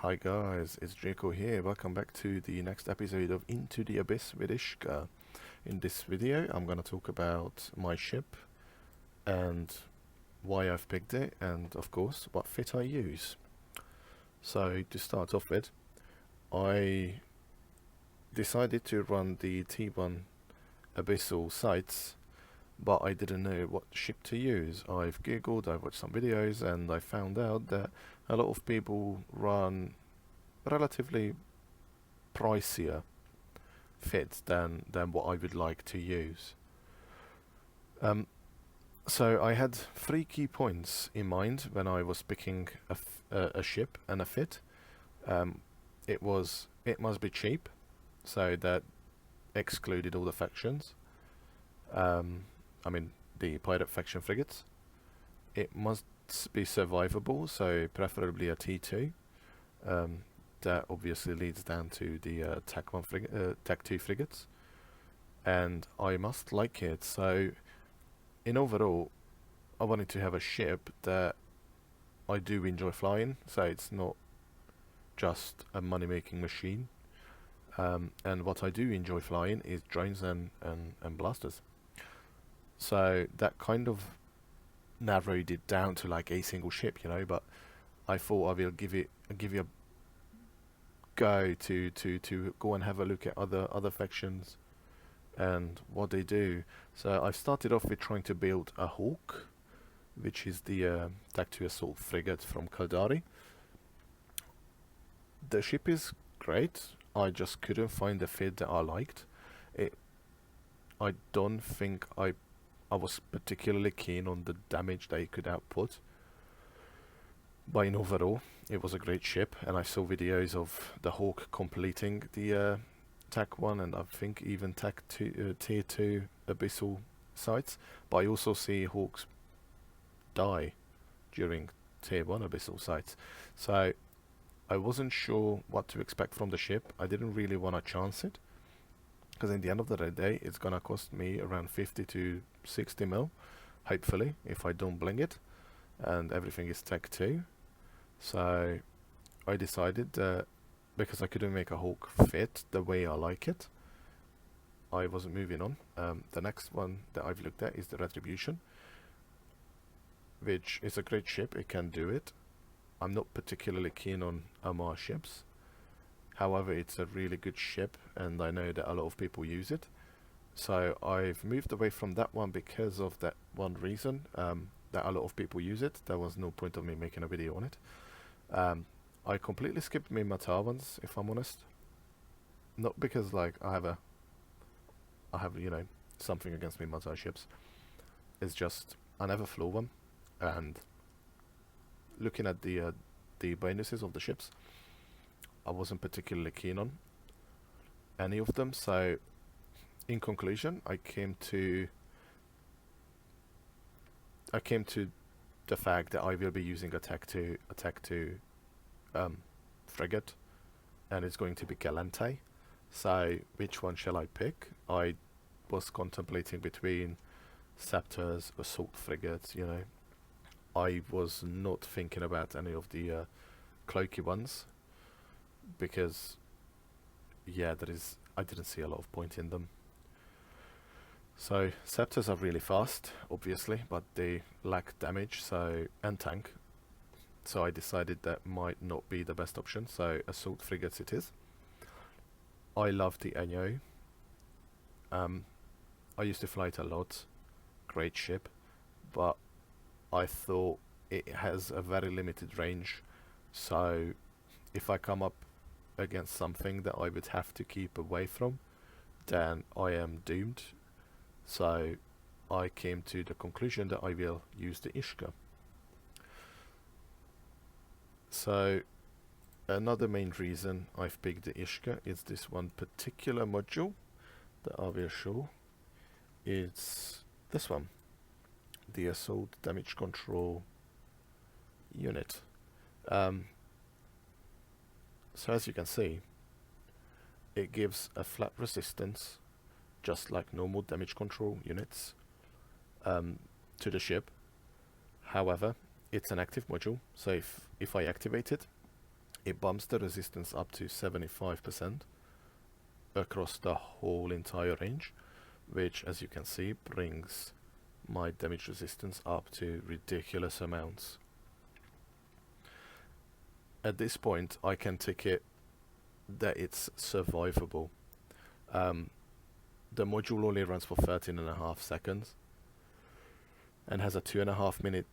Hi guys, it's Draco here. Welcome back to the next episode of Into the Abyss with Ishkur. In this video, I'm going to talk about my ship and why I've picked it, and of course, what fit I use. So to start off with, I decided to run the T1 Abyssal sites, but I didn't know what ship to use. I've googled, I've watched some videos, and I found out that a lot of people run relatively pricier fits than what I would like to use. So I had three key points in mind when I was picking a ship and a fit. It must be cheap, so that excluded all the factions. I mean the pirate faction frigates. It must be survivable, so preferably a T2. That obviously leads down to the TAC 1 TAC 2 frigates, and I must like it. So in overall, I wanted to have a ship that I do enjoy flying, so it's not just a money-making machine. And what I do enjoy flying is drones and blasters. So that kind of narrowed it down to like a single ship, but I thought I will give you a go to go and have a look at other factions and what they do. So I started off with trying to build a Hawk, which is the TAC 2 assault frigate from Kaldari. The ship is great. I just couldn't find a fit that I liked. I don't think I was particularly keen on the damage they could output. But in overall, it was a great ship, and I saw videos of the Hawk completing the TAC 1 and I think even TAC 2, Tier 2 Abyssal sites. But I also see Hawks die during Tier 1 Abyssal sites. So I wasn't sure what to expect from the ship. I didn't really want to chance it, because in the end of the day, it's gonna cost me around 50 to 60 mil, hopefully, if I don't bling it, and everything is TAC 2. So I decided that because I couldn't make a Hawk fit the way I like it, I wasn't moving on. The next one that I've looked at is the Retribution, which is a great ship. It can do it. I'm not particularly keen on Amar ships. However, it's a really good ship, and I know that a lot of people use it. So I've moved away from that one because of that one reason, that a lot of people use it. There was no point of me making a video on it. I completely skipped my Matar ones, if I'm honest. Not because like I have something against me Matar ships. It's just I never flew one, and looking at the bonuses of the ships, I wasn't particularly keen on any of them. So in conclusion, I came to the fact that I will be using a TAC 2 frigate, and it's going to be Galante. So which one shall I pick? I was contemplating between Scepters, assault frigates. I was not thinking about any of the cloaky ones, because I didn't see a lot of point in them. So Scepters are really fast, obviously, but they lack damage and tank. So I decided that might not be the best option, so assault frigates it is. I love the Enyo. I used to fly it a lot. Great ship, but I thought it has a very limited range, so if I come up against something that I would have to keep away from, then I am doomed. So I came to the conclusion that I will use the Ishkur. So another main reason I've picked the Ishkur is this one particular module that I will show. It's this one, the Assault Damage Control unit. So as you can see, it gives a flat resistance, just like normal damage control units, to the ship. However, it's an active module, so if I activate it, it bumps the resistance up to 75% across the whole entire range, which, as you can see, brings my damage resistance up to ridiculous amounts. At this point, I can tick it that it's survivable. The module only runs for 13.5 seconds and has a 2.5 minute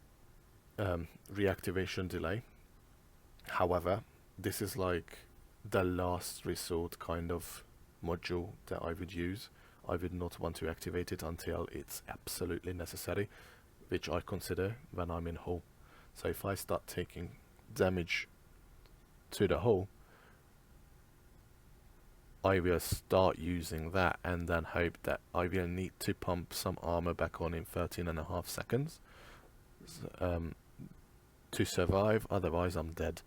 reactivation delay. However, this is like the last resort kind of module that I would use. I would not want to activate it until it's absolutely necessary, which I consider when I'm in hull. So if I start taking damage to the hull, I will start using that and then hope that I will need to pump some armor back on in 13.5 seconds to survive, otherwise I'm dead.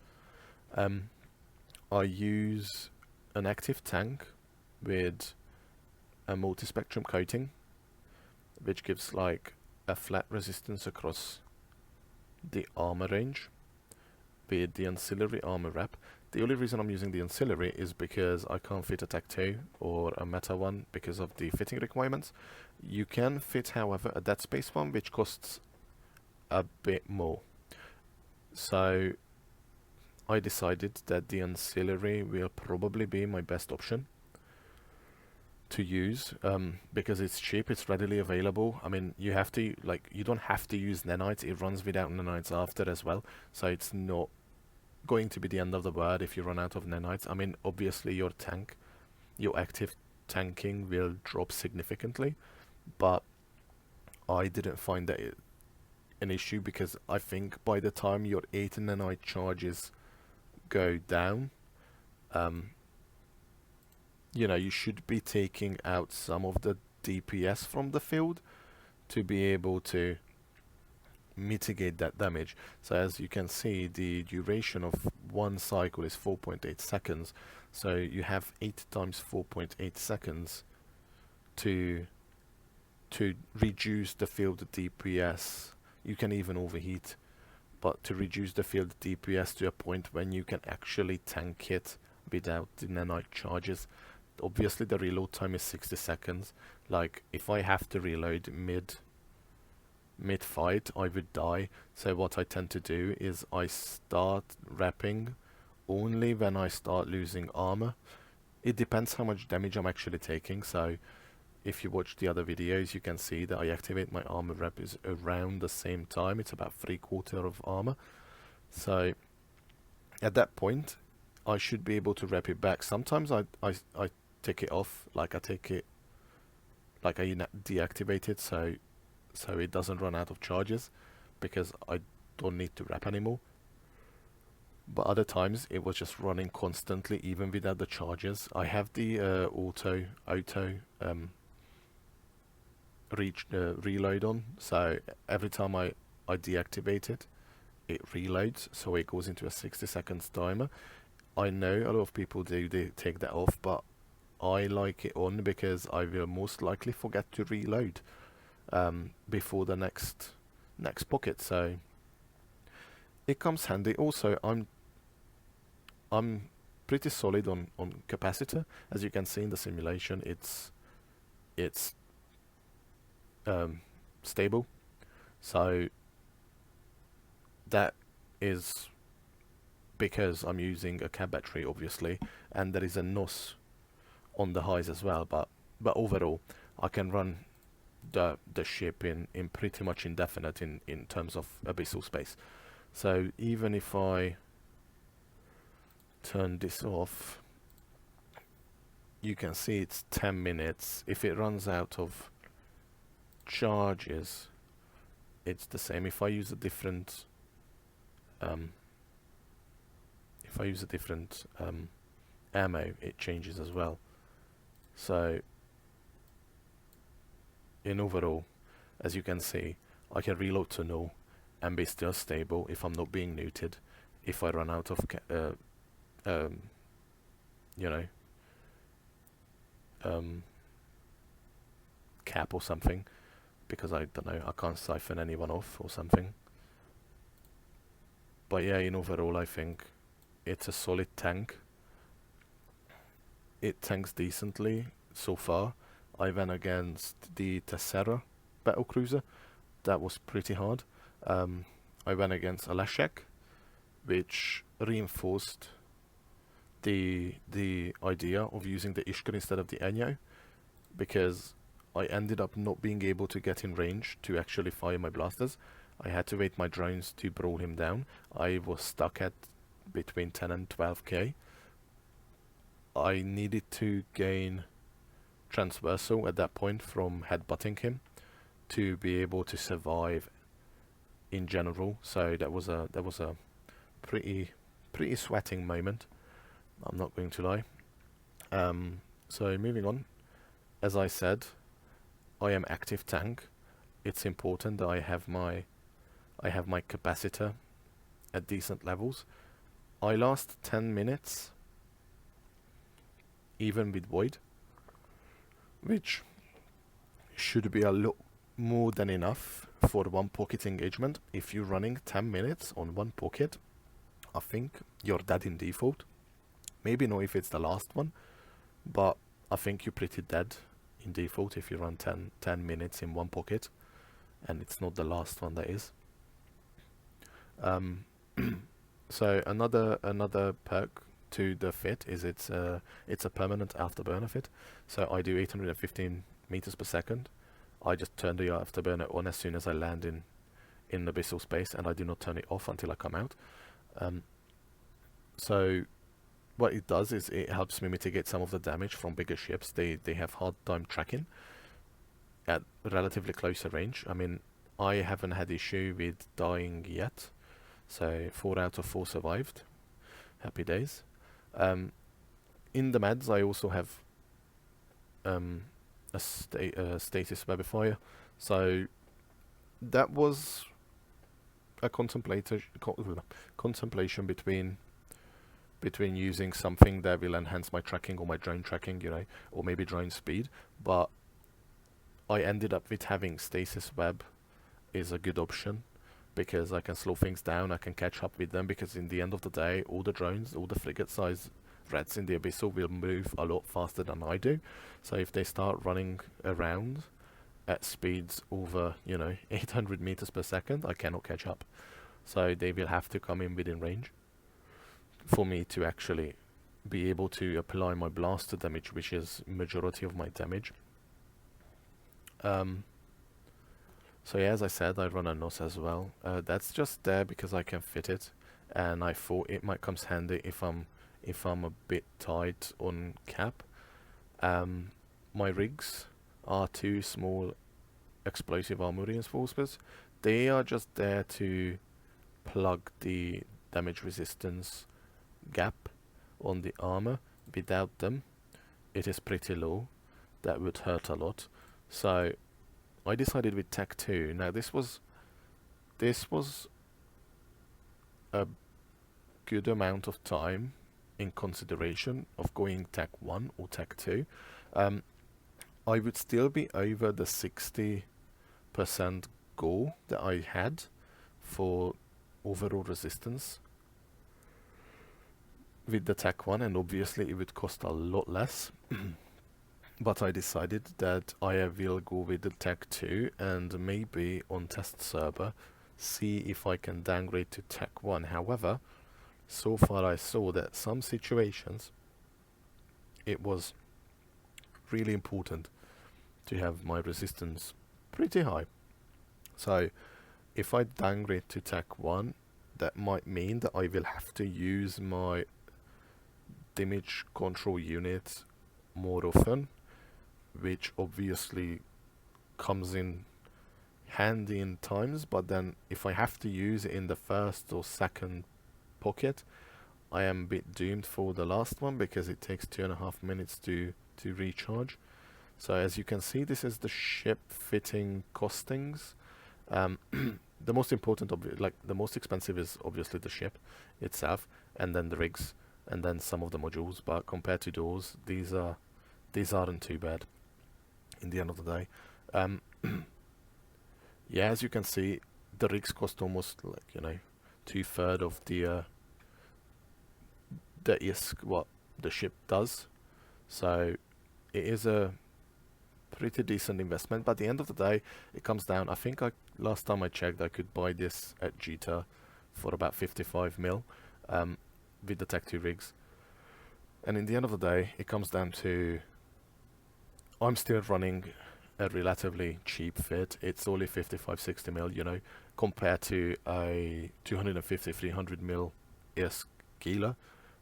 I use an active tank with a multi-spectrum coating, which gives like a flat resistance across the armor range with the ancillary armor wrap. The only reason I'm using the ancillary is because I can't fit a Tech 2 or a Meta one because of the fitting requirements. You can fit, however, a Dead Space one, which costs a bit more. So I decided that the ancillary will probably be my best option to use, because it's cheap, it's readily available. I mean, you don't have to use nanites, it runs without nanites after as well, so it's not going to be the end of the world if you run out of nanites. I mean, obviously your active tanking will drop significantly, but I didn't find that an issue, because I think by the time your 8 nanite charges go down, you should be taking out some of the DPS from the field to be able to mitigate that damage. So as you can see, the duration of one cycle is 4.8 seconds, so you have 8 times 4.8 seconds to reduce the field DPS. You can even overheat, but to reduce the field DPS to a point when you can actually tank it without the nanite charges. Obviously the reload time is 60 seconds. Like, if I have to reload mid-fight, I would die. So what I tend to do is I start wrapping only when I start losing armor. It depends how much damage I'm actually taking, so if you watch the other videos, you can see that I activate my armor wrap is around the same time. It's about 3/4 of armor. So at that point, I should be able to wrap it back. Sometimes I take it off, I deactivate it so it doesn't run out of charges, because I don't need to wrap anymore. But other times it was just running constantly even without the charges. I have the auto reload on, so every time I deactivate it, it reloads, so it goes into a 60 seconds timer. I know a lot of people they take that off, but I like it on because I will most likely forget to reload before the next pocket, so it comes handy. Also, I'm pretty solid on capacitor. As you can see in the simulation, it's stable, so that is because I'm using a cab battery, obviously, and there is a NOS on the highs as well, but overall I can run the ship in pretty much indefinite in terms of abyssal space. So even if I turn this off, you can see it's 10 minutes. If it runs out of charges, it's the same. If I use a different ammo, it changes as well. So in overall, as you can see, I can reload to null and be still stable if I'm not being neutered. If I run out of cap or something, because I don't know, I can't siphon anyone off or something. But yeah, in overall, I think it's a solid tank. It tanks decently so far. I went against the Tessera battlecruiser. That was pretty hard. I went against a Lashek, which reinforced the idea of using the Ishkur instead of the Enyo, because I ended up not being able to get in range to actually fire my blasters. I had to wait my drones to brawl him down. I was stuck at between 10 and 12k. I needed to gain transversal at that point from headbutting him to be able to survive in general. So that was a pretty sweating moment, I'm not going to lie. So moving on, as I said, I am active tank. It's important that I have my capacitor at decent levels. I last 10 minutes even with void, which should be a lot more than enough for one pocket engagement. If you're running 10 minutes on one pocket, I think you're dead in default. Maybe not if it's the last one, but I think you're pretty dead in default if you run 10 minutes in one pocket, and it's not the last one that is. So another perk to the fit is it's a permanent afterburner fit. So I do 815 meters per second. I just turn the afterburner on as soon as I land in abyssal space, and I do not turn it off until I come out. So what it does is it helps me mitigate some of the damage from bigger ships. They have hard time tracking at relatively closer range. I mean, I haven't had issue with dying yet, so 4 out of 4 survived. Happy days. In the meds, I also have a status webifier, so that was a contemplation between using something that will enhance my tracking or my drone tracking, you know, or maybe drone speed, but I ended up with having stasis web is a good option, because I can slow things down, I can catch up with them, because in the end of the day, all the drones, all the frigate size reds in the Abyssal will move a lot faster than I do. So if they start running around at speeds over, 800 meters per second, I cannot catch up. So they will have to come in within range for me to actually be able to apply my blaster damage, which is majority of my damage. So yeah, as I said, I run a NOS as well. That's just there because I can fit it, and I thought it might come handy if I'm a bit tight on cap. My rigs are 2 small explosive armor reinforcements. They are just there to plug the damage resistance gap on the armor. Without them, it is pretty low. That would hurt a lot. So I decided with Tech 2. Now this was a good amount of time in consideration of going Tech 1 or Tech 2. I would still be over the 60% goal that I had for overall resistance with the Tech 1, and obviously it would cost a lot less. But I decided that I will go with the Tech 2 and maybe on test server see if I can downgrade to Tech 1. However, so far I saw that some situations it was really important to have my resistance pretty high. So if I downgrade to Tech 1, that might mean that I will have to use my damage control unit more often, which obviously comes in handy in times, but then if I have to use it in the first or second pocket, I am a bit doomed for the last one, because it takes 2.5 minutes to recharge. So as you can see, this is the ship fitting costings. The most important, the most expensive is obviously the ship itself, and then the rigs, and then some of the modules. But compared to those, these aren't too bad in the end of the day. Yeah, as you can see, the rigs cost almost 2/3 of the ISK what the ship does. So it is a pretty decent investment. But at the end of the day, it comes down. I think last time I checked, I could buy this at Jita for about 55 mil with the Tech 2 rigs. And in the end of the day, it comes down to I'm still running a relatively cheap fit. It's only 55, 60 mil, you know, compared to a 250, 300 mil ISK Gila,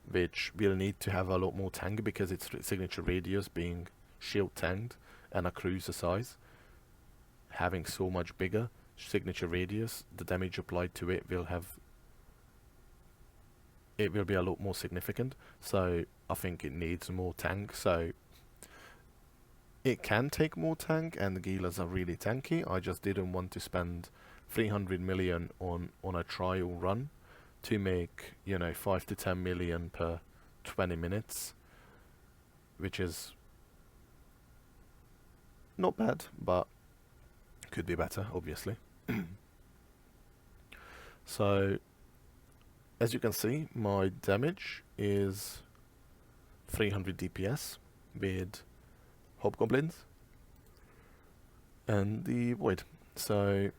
which will need to have a lot more tank because its signature radius being shield tanked and a cruiser size, having so much bigger signature radius, the damage applied to it will be a lot more significant. So I think it needs more tank. So it can take more tank, and the Gilas are really tanky. I just didn't want to spend 300 million on a trial run to make, you know, 5 to 10 million per 20 minutes, which is not bad, but could be better, obviously. So, as you can see, my damage is 300 DPS with Hobgoblins and the Void. So,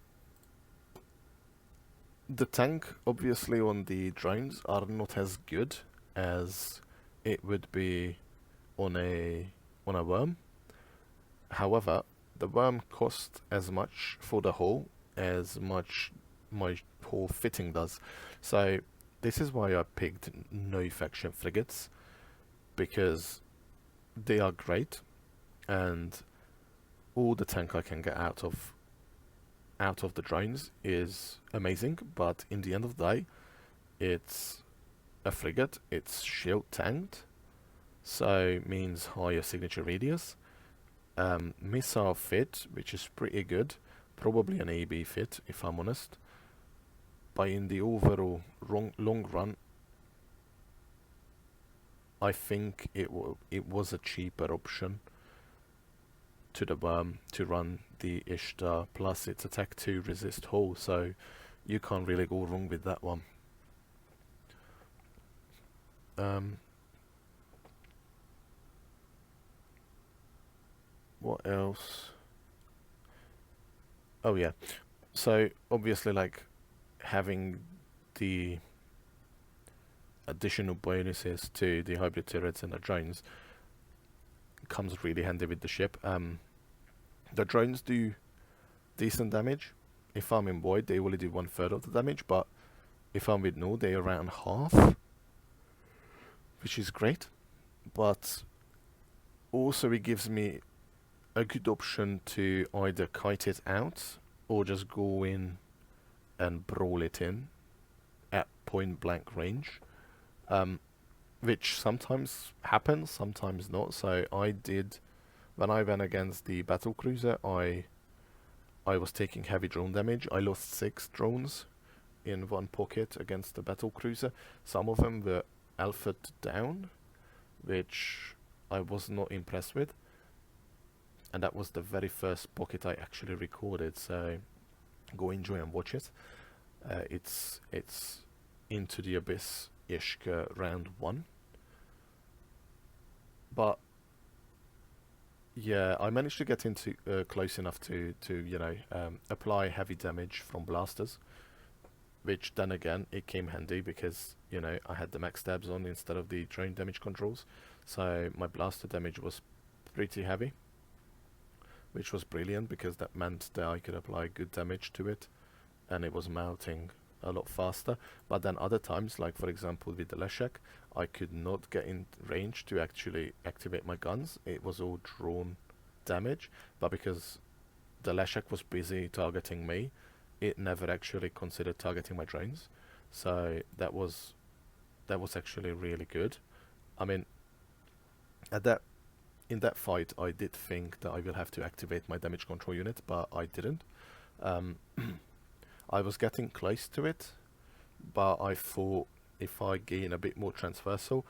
the tank, obviously, on the drones are not as good as it would be on a worm. However, the worm costs as much for the hull as much my hull fitting does. So this is why I picked no faction frigates, because they are great and all the tank I can get out of the drones is amazing, but in the end of the day, it's a frigate, it's shield tanked, so means higher signature radius. Missile fit, which is pretty good, probably an AB fit if I'm honest, but in the overall long run, I think it was a cheaper option to the worm to run the Ishtar, plus it's attack 2 resist hull, so you can't really go wrong with that one. What else? Oh yeah, so obviously, like, having the additional bonuses to the hybrid turrets and the drones comes really handy with the ship. The drones do decent damage. If I'm in Void, they only do 1/3 of the damage, but if I'm with Null, they're around half, which is great. But also it gives me a good option to either kite it out or just go in and brawl it in at point blank range, which sometimes happens, sometimes not. So I did, when I went against the battle cruiser, I was taking heavy drone damage. I lost 6 drones in one pocket against the battle cruiser. Some of them were alphaed down, which I was not impressed with. And that was the very first pocket I actually recorded, so go enjoy and watch it. It's Into the Abyss Ishkur round 1. But yeah, I managed to get into close enough to you know, apply heavy damage from blasters, which then again it came handy because, you know, I had the max stabs on instead of the drone damage controls, so my blaster damage was pretty heavy, which was brilliant because that meant that I could apply good damage to it and it was melting a lot faster. But then other times, like for example with the Leshek, I could not get in range to actually activate my guns. It was all drawn damage, but because the Leshek was busy targeting me, it never actually considered targeting my drones. So that was actually really good. I mean, in that fight, I did think that I will have to activate my damage control unit, but I didn't. I was getting close to it, but I thought if I gain a bit more transversal,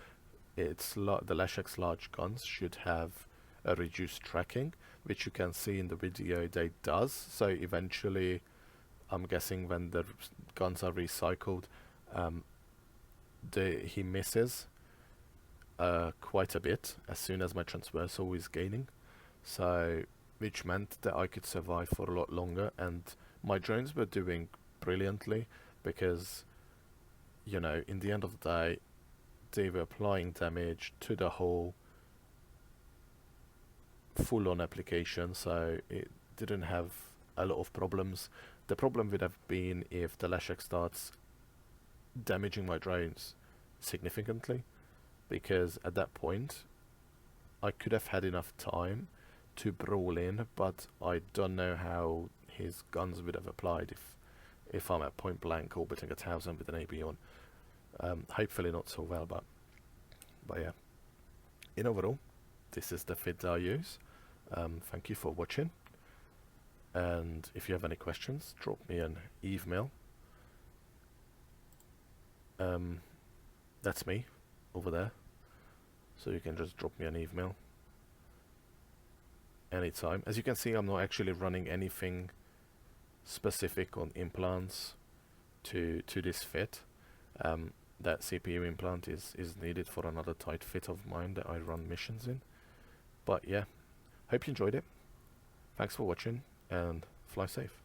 the Leshek's large guns should have a reduced tracking, which you can see in the video they does. So eventually, I'm guessing when the guns are recycled, he misses, quite a bit as soon as my transversal was gaining, so which meant that I could survive for a lot longer, and my drones were doing brilliantly because, you know, in the end of the day, they were applying damage to the whole full-on application, so it didn't have a lot of problems. The problem would have been if the Leshek starts damaging my drones significantly, because at that point I could have had enough time to brawl in, but I don't know how his guns would have applied if I'm at point blank orbiting 1,000 with an AB on. Hopefully not so well, but yeah. In overall, this is the fit that I use. Thank you for watching, and if you have any questions, drop me an email. That's me over there, so you can just drop me an email anytime. As you can see, I'm not actually running anything specific on implants to this fit. That CPU implant is needed for another tight fit of mine that I run missions in. But yeah, hope you enjoyed it. Thanks for watching, and fly safe.